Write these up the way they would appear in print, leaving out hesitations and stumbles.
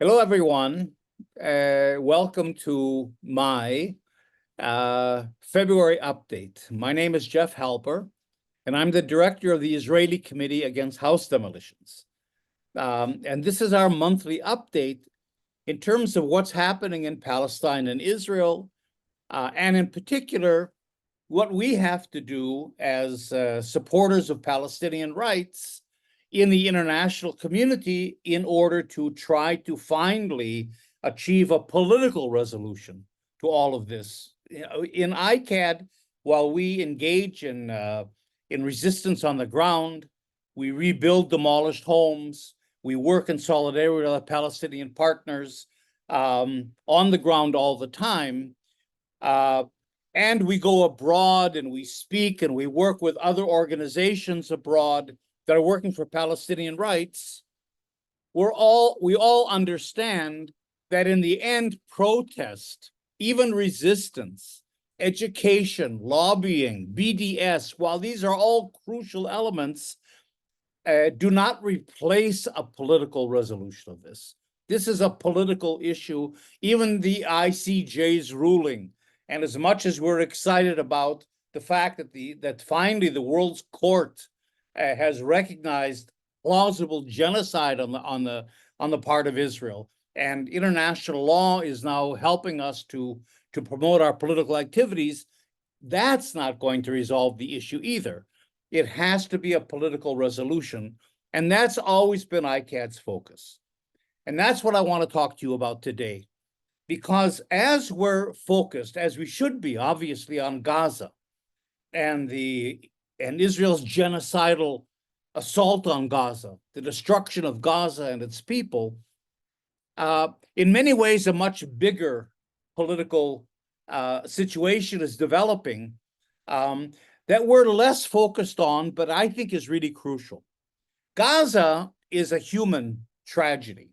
Hello, everyone. Welcome to my February update. My name is Jeff Halper, and I'm the director of the Israeli Committee Against House Demolitions. And this is our monthly update in terms of what's happening in Palestine and Israel, and in particular, what we have to do as supporters of Palestinian rights in the international community in order to try to finally achieve a political resolution to all of this. In ICAHD, while we engage in resistance on the ground, we rebuild demolished homes, we work in solidarity with our Palestinian partners on the ground all the time, and we go abroad and we speak and we work with other organizations abroad that are working for Palestinian rights. We all understand that in the end, protest, even resistance, education, lobbying, BDS, while these are all crucial elements, do not replace a political resolution of this. This is a political issue. Even the ICJ's ruling, and as much as we're excited about the fact that finally the world's court has recognized plausible genocide on the part of Israel, and international law is now helping us to promote our political activities, that's not going to resolve the issue either. It has to be a political resolution, and that's always been ICAHD's focus. And that's what I want to talk to you about today, because as we're focused, as we should be, obviously, on Gaza and Israel's genocidal assault on Gaza, the destruction of Gaza and its people, in many ways, a much bigger political situation is developing that we're less focused on, but I think is really crucial. Gaza is a human tragedy.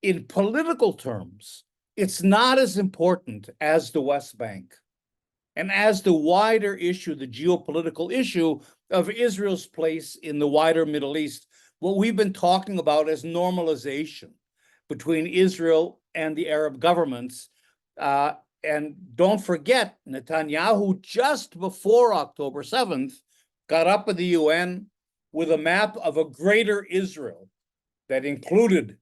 In political terms, it's not as important as the West Bank and as the wider issue, the geopolitical issue of Israel's place in the wider Middle East, what we've been talking about as normalization between Israel and the Arab governments. And don't forget, Netanyahu, just before October 7th, got up at the UN with a map of a greater Israel that included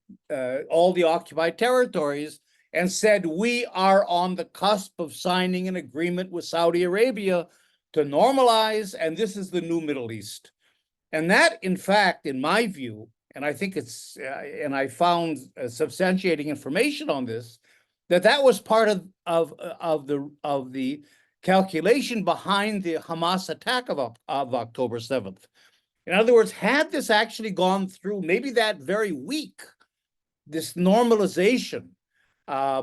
all the occupied territories, and said, we are on the cusp of signing an agreement with Saudi Arabia to normalize, and this is the new Middle East. And that, in fact, in my view, and I think it's, and I found substantiating information on this, that was part of the calculation behind the Hamas attack of October 7th. In other words, had this actually gone through, maybe that very week, this normalization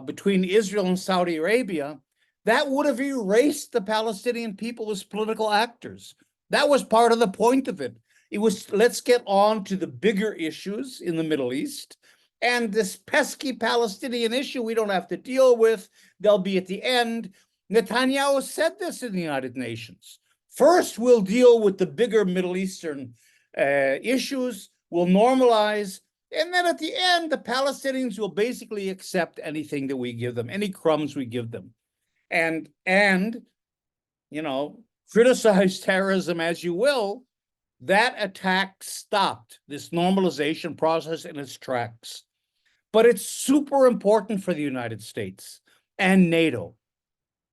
between Israel and Saudi Arabia, that would have erased the Palestinian people as political actors. That was part of the point of it. It was, let's get on to the bigger issues in the Middle East, and this pesky Palestinian issue we don't have to deal with. They'll be at the end. Netanyahu said this in the United Nations. First, we'll deal with the bigger Middle Eastern issues, we'll normalize, and then at the end, the Palestinians will basically accept anything that we give them, any crumbs we give them. And you know, criticize terrorism as you will, that attack stopped this normalization process in its tracks. But it's super important for the United States and NATO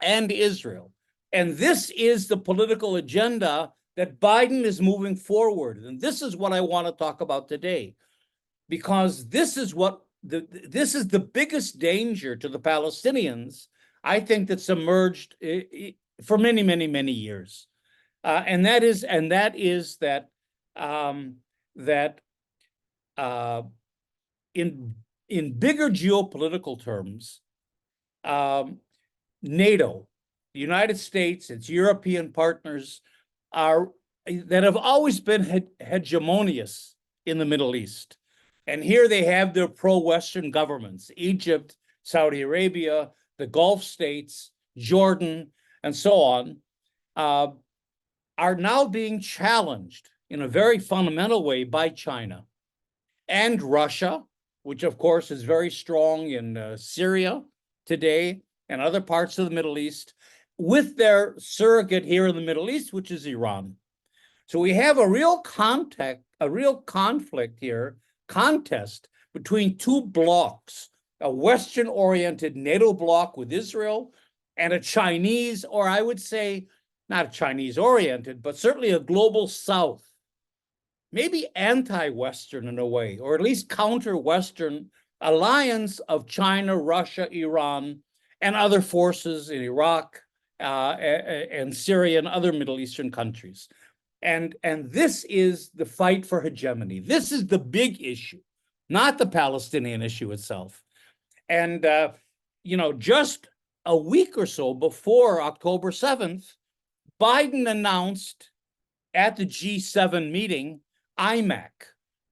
and Israel. And this is the political agenda that Biden is moving forward. And this is what I want to talk about today, because this is the biggest danger to the Palestinians, I think, that's emerged for many, many, many years. And that is that in bigger geopolitical terms, NATO, the United States, its European partners that have always been hegemonious in the Middle East. And here they have their pro-Western governments, Egypt, Saudi Arabia, the Gulf states, Jordan, and so on, are now being challenged in a very fundamental way by China and Russia which of course is very strong in Syria today and other parts of the Middle East, with their surrogate here in the Middle East, which is Iran. So we have a real conflict here, contest between two blocks, a Western-oriented NATO bloc with Israel and a Chinese, or I would say not Chinese-oriented, but certainly a global South, maybe anti-Western in a way, or at least counter-Western alliance of China, Russia, Iran, and other forces in Iraq and Syria and other Middle Eastern countries. And this is the fight for hegemony. This is the big issue, not the Palestinian issue itself. And, just a week or so before October 7th, Biden announced at the G7 meeting, IMAC,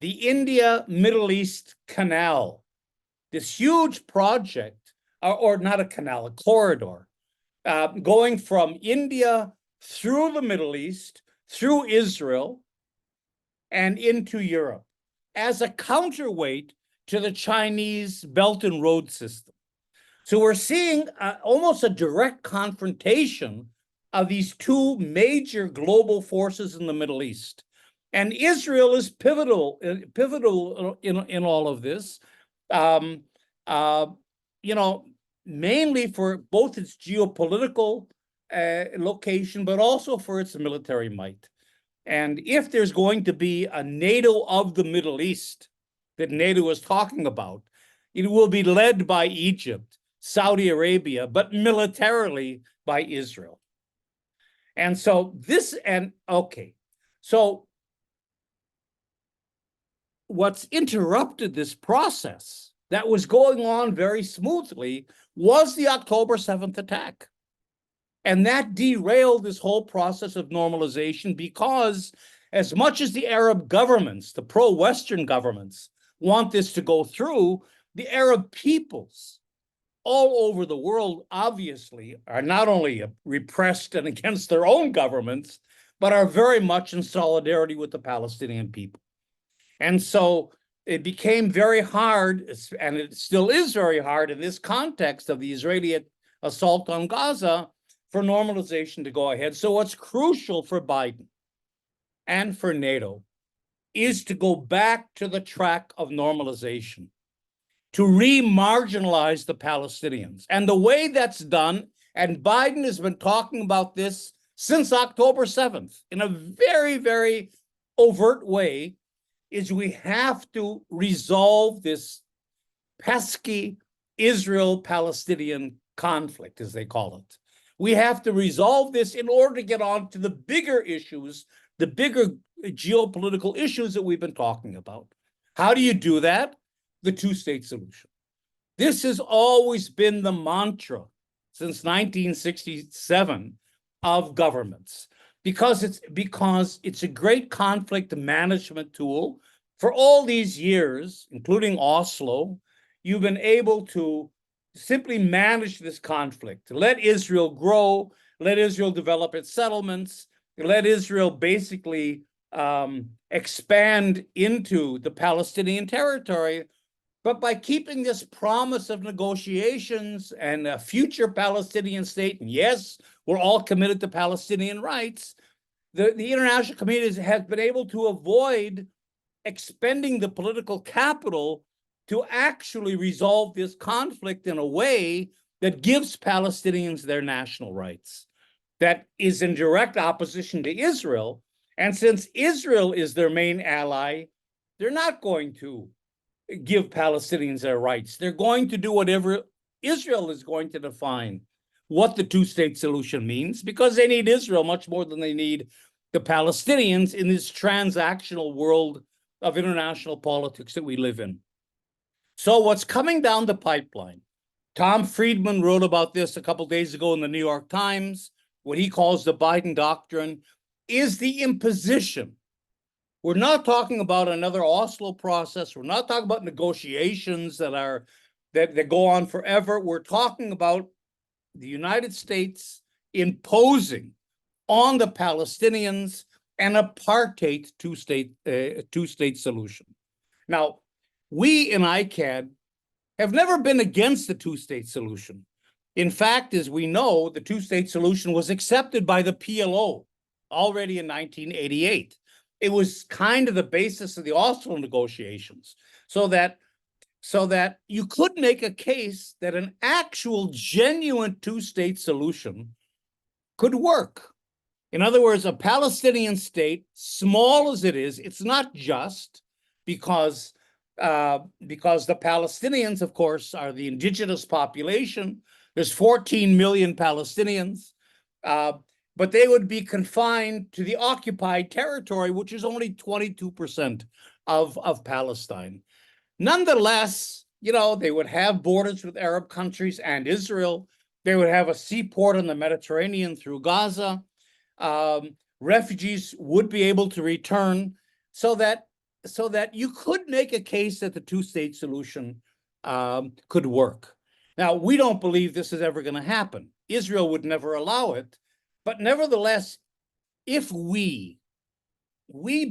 the India-Middle East Canal, this huge project, or not a canal, a corridor, going from India through the Middle East, through Israel, and into Europe, as a counterweight to the Chinese Belt and Road system. So we're seeing almost a direct confrontation of these two major global forces in the Middle East. And Israel is pivotal in all of this, mainly for both its geopolitical location, but also for its military might. And if there's going to be a NATO of the Middle East that NATO is talking about, it will be led by Egypt, Saudi Arabia, but militarily by Israel. And so so what's interrupted this process that was going on very smoothly was the October 7th attack. And that derailed this whole process of normalization, because as much as the Arab governments, the pro-Western governments, want this to go through, the Arab peoples all over the world obviously are not only repressed and against their own governments, but are very much in solidarity with the Palestinian people. And so it became very hard, and it still is very hard in this context of the Israeli assault on Gaza, for normalization to go ahead. So what's crucial for Biden and for NATO is to go back to the track of normalization, to re-marginalize the Palestinians. And the way that's done, and Biden has been talking about this since October 7th in a very, very overt way, is we have to resolve this pesky Israel-Palestinian conflict, as they call it. We have to resolve this in order to get on to the bigger issues, the bigger geopolitical issues that we've been talking about. How do you do that? The two-state solution. This has always been the mantra since 1967 of governments, because it's a great conflict management tool. For all these years, including Oslo, you've been able to simply manage this conflict, let Israel grow, let Israel develop its settlements, let Israel basically expand into the Palestinian territory. But by keeping this promise of negotiations and a future Palestinian state, and yes, we're all committed to Palestinian rights, the international community has been able to avoid expending the political capital to actually resolve this conflict in a way that gives Palestinians their national rights, that is in direct opposition to Israel. And since Israel is their main ally, they're not going to give Palestinians their rights. They're going to do whatever Israel is going to define what the two-state solution means, because they need Israel much more than they need the Palestinians in this transactional world of international politics that we live in. So what's coming down the pipeline? Tom Friedman wrote about this a couple of days ago in the New York Times, what he calls the Biden doctrine, is the imposition. We're not talking about another Oslo process. We're not talking about negotiations that go on forever. We're talking about the United States imposing on the Palestinians an apartheid two-state solution. Now, we in ICAHD have never been against the two-state solution. In fact, as we know, the two-state solution was accepted by the PLO already in 1988. It was kind of the basis of the Oslo negotiations, so that you could make a case that an actual genuine two-state solution could work. In other words, a Palestinian state, small as it is, it's not just because the Palestinians, of course, are the indigenous population. There's 14 million Palestinians, but they would be confined to the occupied territory, which is only 22% of Palestine. Nonetheless, they would have borders with Arab countries and Israel. They would have a seaport in the Mediterranean through Gaza. Refugees would be able to return, so that you could make a case that the two-state solution could work. Now, we don't believe this is ever going to happen. Israel would never allow it. But nevertheless, if we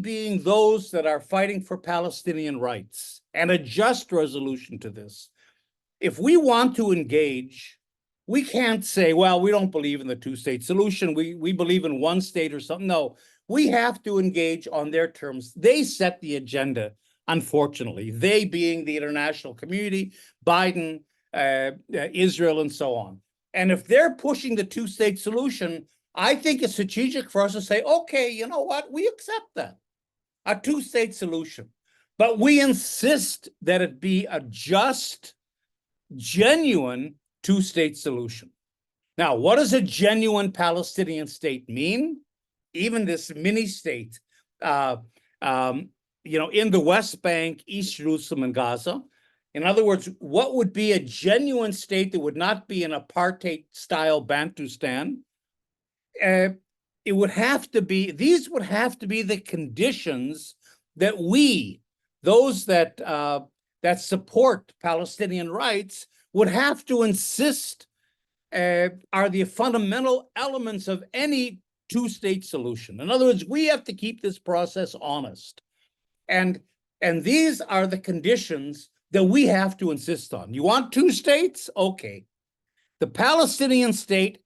being those that are fighting for Palestinian rights and a just resolution to this, if we want to engage, we can't say, well, we don't believe in the two-state solution. We believe in one state or something. No, we have to engage on their terms. They set the agenda, unfortunately, they being the international community, Biden, Israel, and so on. And if they're pushing the two-state solution, I think it's strategic for us to say, okay, you know what? We accept that, a two-state solution. But we insist that it be a just, genuine two-state solution. Now, what does a genuine Palestinian state mean? Even this mini state, in the West Bank, East Jerusalem, and Gaza. In other words, what would be a genuine state that would not be an apartheid-style Bantustan? These would have to be the conditions that those that support Palestinian rights, would have to insist are the fundamental elements of any two-state solution. In other words, we have to keep this process honest. And these are the conditions that we have to insist on. You want two states? Okay. The Palestinian state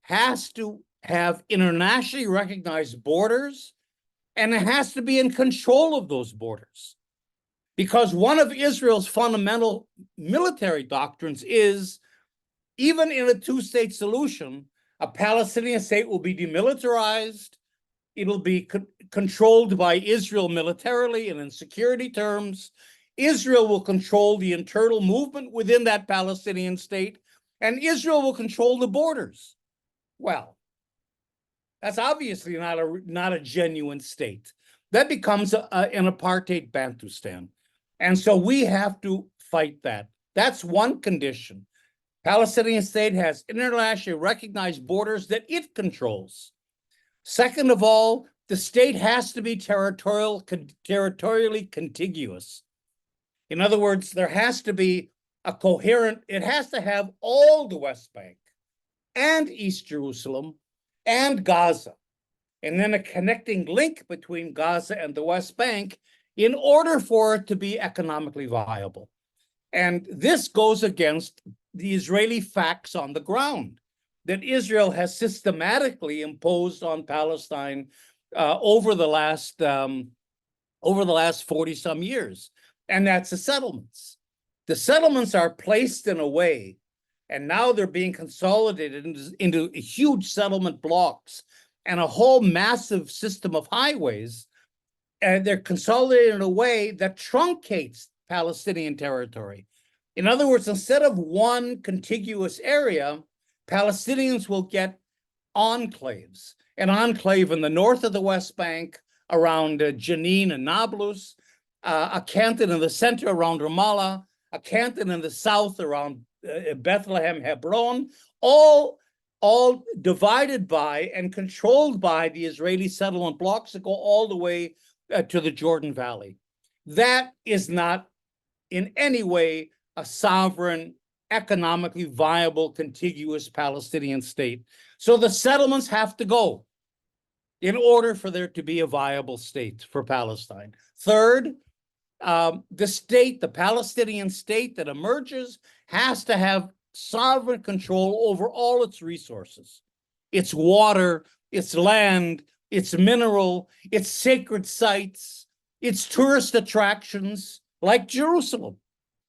has to have internationally recognized borders, and it has to be in control of those borders. Because one of Israel's fundamental military doctrines is, even in a two-state solution, a Palestinian state will be demilitarized. It'll be controlled by Israel militarily and in security terms. Israel will control the internal movement within that Palestinian state, and Israel will control the borders. Well, that's obviously not a genuine state. That becomes an apartheid Bantustan. And so we have to fight that. That's one condition. Palestinian state has internationally recognized borders that it controls. Second of all, the state has to be territorially contiguous. In other words, there has to be it has to have all the West Bank and East Jerusalem and Gaza, and then a connecting link between Gaza and the West Bank in order for it to be economically viable. And this goes against the Israeli facts on the ground that Israel has systematically imposed on Palestine over the last 40-some years, and that's the settlements. The settlements are placed in a way, and now they're being consolidated into huge settlement blocks and a whole massive system of highways. And they're consolidated in a way that truncates Palestinian territory. In other words, instead of one contiguous area, Palestinians will get enclaves. An enclave in the north of the West Bank around Jenin and Nablus, a canton in the center around Ramallah, a canton in the south around Bethlehem, Hebron, all divided by and controlled by the Israeli settlement blocks that go all the way to the Jordan Valley. That is not in any way a sovereign, economically viable, contiguous Palestinian state. So the settlements have to go in order for there to be a viable state for Palestine. Third, the Palestinian state that emerges has to have sovereign control over all its resources, its water, its land, its mineral, its sacred sites, its tourist attractions, like Jerusalem.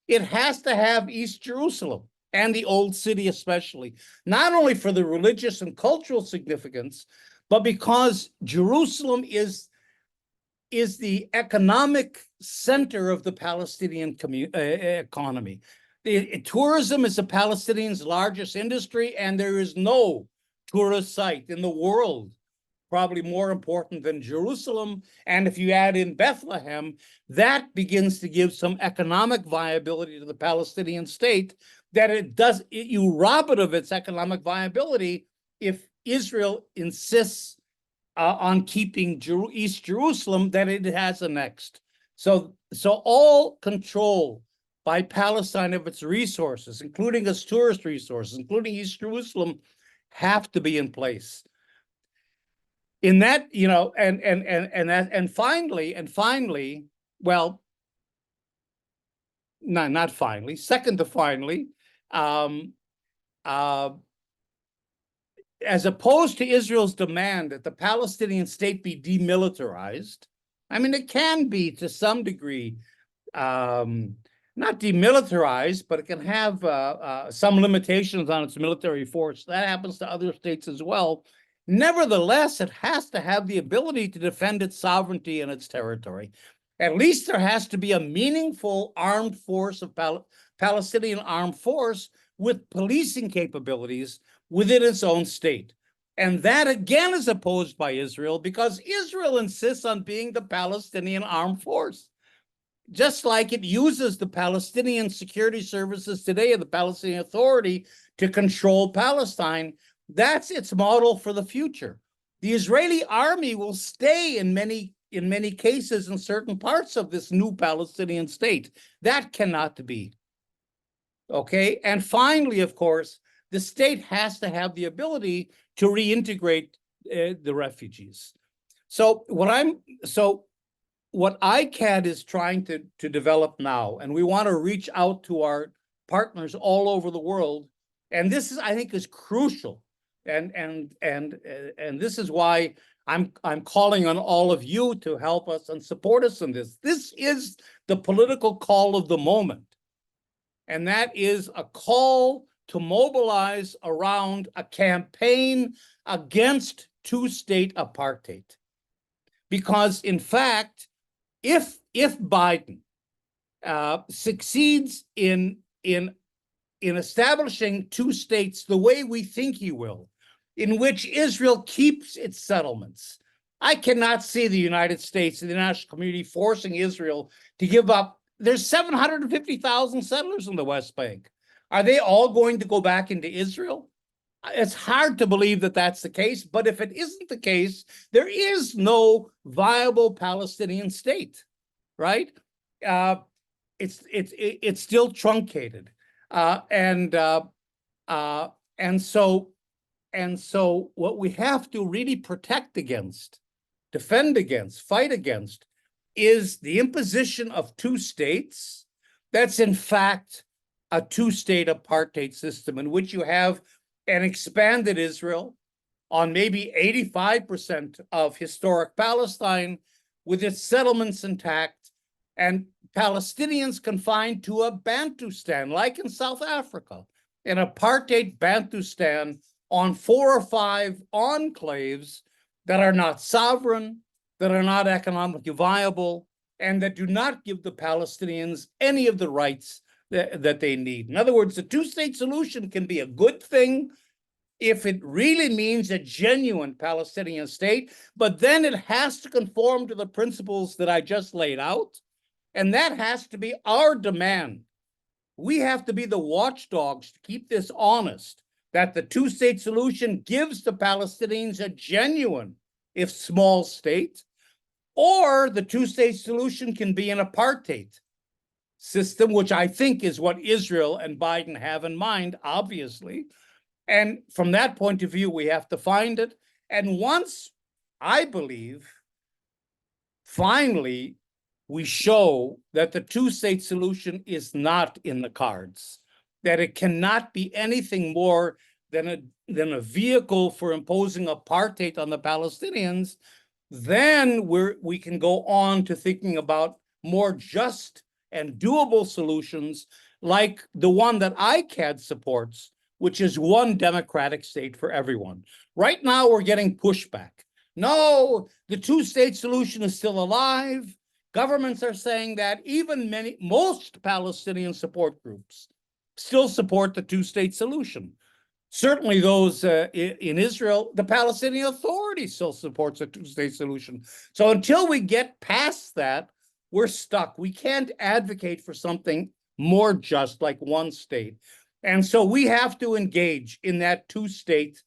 It has to have East Jerusalem and the Old City especially, not only for the religious and cultural significance, but because Jerusalem is the economic center of the Palestinian economy. Tourism is the Palestinians' largest industry, and there is no tourist site in the world probably more important than Jerusalem. And if you add in Bethlehem, that begins to give some economic viability to the Palestinian state, that you rob it of its economic viability if Israel insists on keeping East Jerusalem that it has annexed. So all control by Palestine of its resources, including its tourist resources, including East Jerusalem, have to be in place. In that, and finally, well, not finally, second to finally, as opposed to Israel's demand that the Palestinian state be demilitarized, I mean, it can be to some degree, not demilitarized, but it can have some limitations on its military force. That happens to other states as well. Nevertheless, it has to have the ability to defend its sovereignty and its territory. At least there has to be a meaningful armed force of Palestinian armed force with policing capabilities within its own state. And that again is opposed by Israel because Israel insists on being the Palestinian armed force. Just like it uses the Palestinian security services today of the Palestinian Authority to control Palestine, that's its model for the future. The Israeli army will stay in many cases in certain parts of this new Palestinian state. That cannot be. Okay, and finally, of course, the state has to have the ability to reintegrate the refugees. So what ICAHD is trying to develop now, and we want to reach out to our partners all over the world, and this is, I think, is crucial, and this is why I'm calling on all of you to help us and support us in this. This is the political call of the moment, and that is a call to mobilize around a campaign against two-state apartheid. Because in fact, if Biden succeeds in establishing two states the way we think he will, in which Israel keeps its settlements, I cannot see the United States and the international community forcing Israel to give up. There's 750,000 settlers in the West Bank. Are they all going to go back into Israel? It's hard to believe that that's the case, but if it isn't the case, there is no viable Palestinian state, right? It's still truncated, and so what we have to really protect against, defend against, fight against, is the imposition of two states. That's in fact a two-state apartheid system in which you have an expanded Israel on maybe 85% of historic Palestine with its settlements intact, and Palestinians confined to a Bantustan, like in South Africa, an apartheid Bantustan on 4 or 5 enclaves that are not sovereign, that are not economically viable, and that do not give the Palestinians any of the rights that they need. In other words, the two-state solution can be a good thing if it really means a genuine Palestinian state, but then it has to conform to the principles that I just laid out, and that has to be our demand. We have to be the watchdogs to keep this honest, that the two-state solution gives the Palestinians a genuine, if small, state, or the two-state solution can be an apartheid system, which I think is what Israel and Biden have in mind, obviously. And from that point of view, we have to find it. And once, I believe, finally, we show that the two-state solution is not in the cards, that it cannot be anything more than a vehicle for imposing apartheid on the Palestinians, then we can go on to thinking about more just and doable solutions like the one that ICAHD supports, which is one democratic state for everyone. Right now, we're getting pushback. No, the two-state solution is still alive. Governments are saying that. Even most Palestinian support groups still support the two-state solution. Certainly those in Israel, the Palestinian Authority still supports a two-state solution. So until we get past that, we're stuck. We can't advocate for something more just like one state. And so we have to engage in that two-state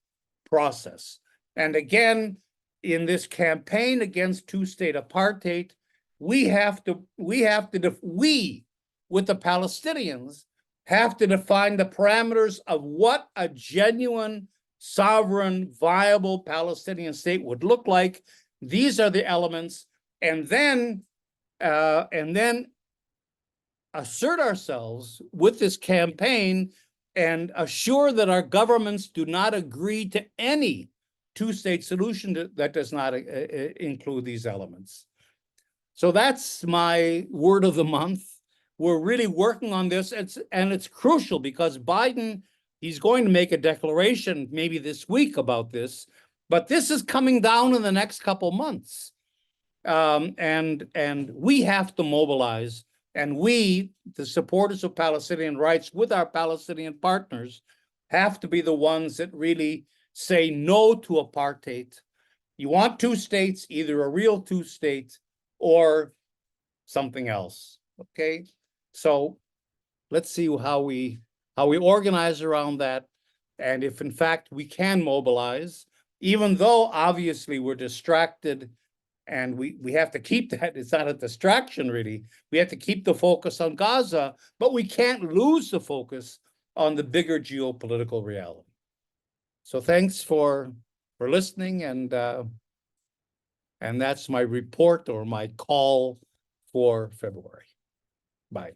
process. And again, in this campaign against two-state apartheid, we, with the Palestinians, have to define the parameters of what a genuine, sovereign, viable Palestinian state would look like. These are the elements, and then assert ourselves with this campaign and assure that our governments do not agree to any two-state solution that does not include these elements. So that's my word of the month. We're really working on this, and it's crucial because Biden, he's going to make a declaration maybe this week about this, but this is coming down in the next couple months. And we have to mobilize, and we, the supporters of Palestinian rights with our Palestinian partners, have to be the ones that really say no to apartheid. You want two states, either a real two states or something else, okay? So let's see how we organize around that, and if in fact we can mobilize, even though obviously we're distracted, and we have to keep that. It's not a distraction really. We have to keep the focus on Gaza, but we can't lose the focus on the bigger geopolitical reality. So thanks for listening, and that's my report or my call for February. Bye.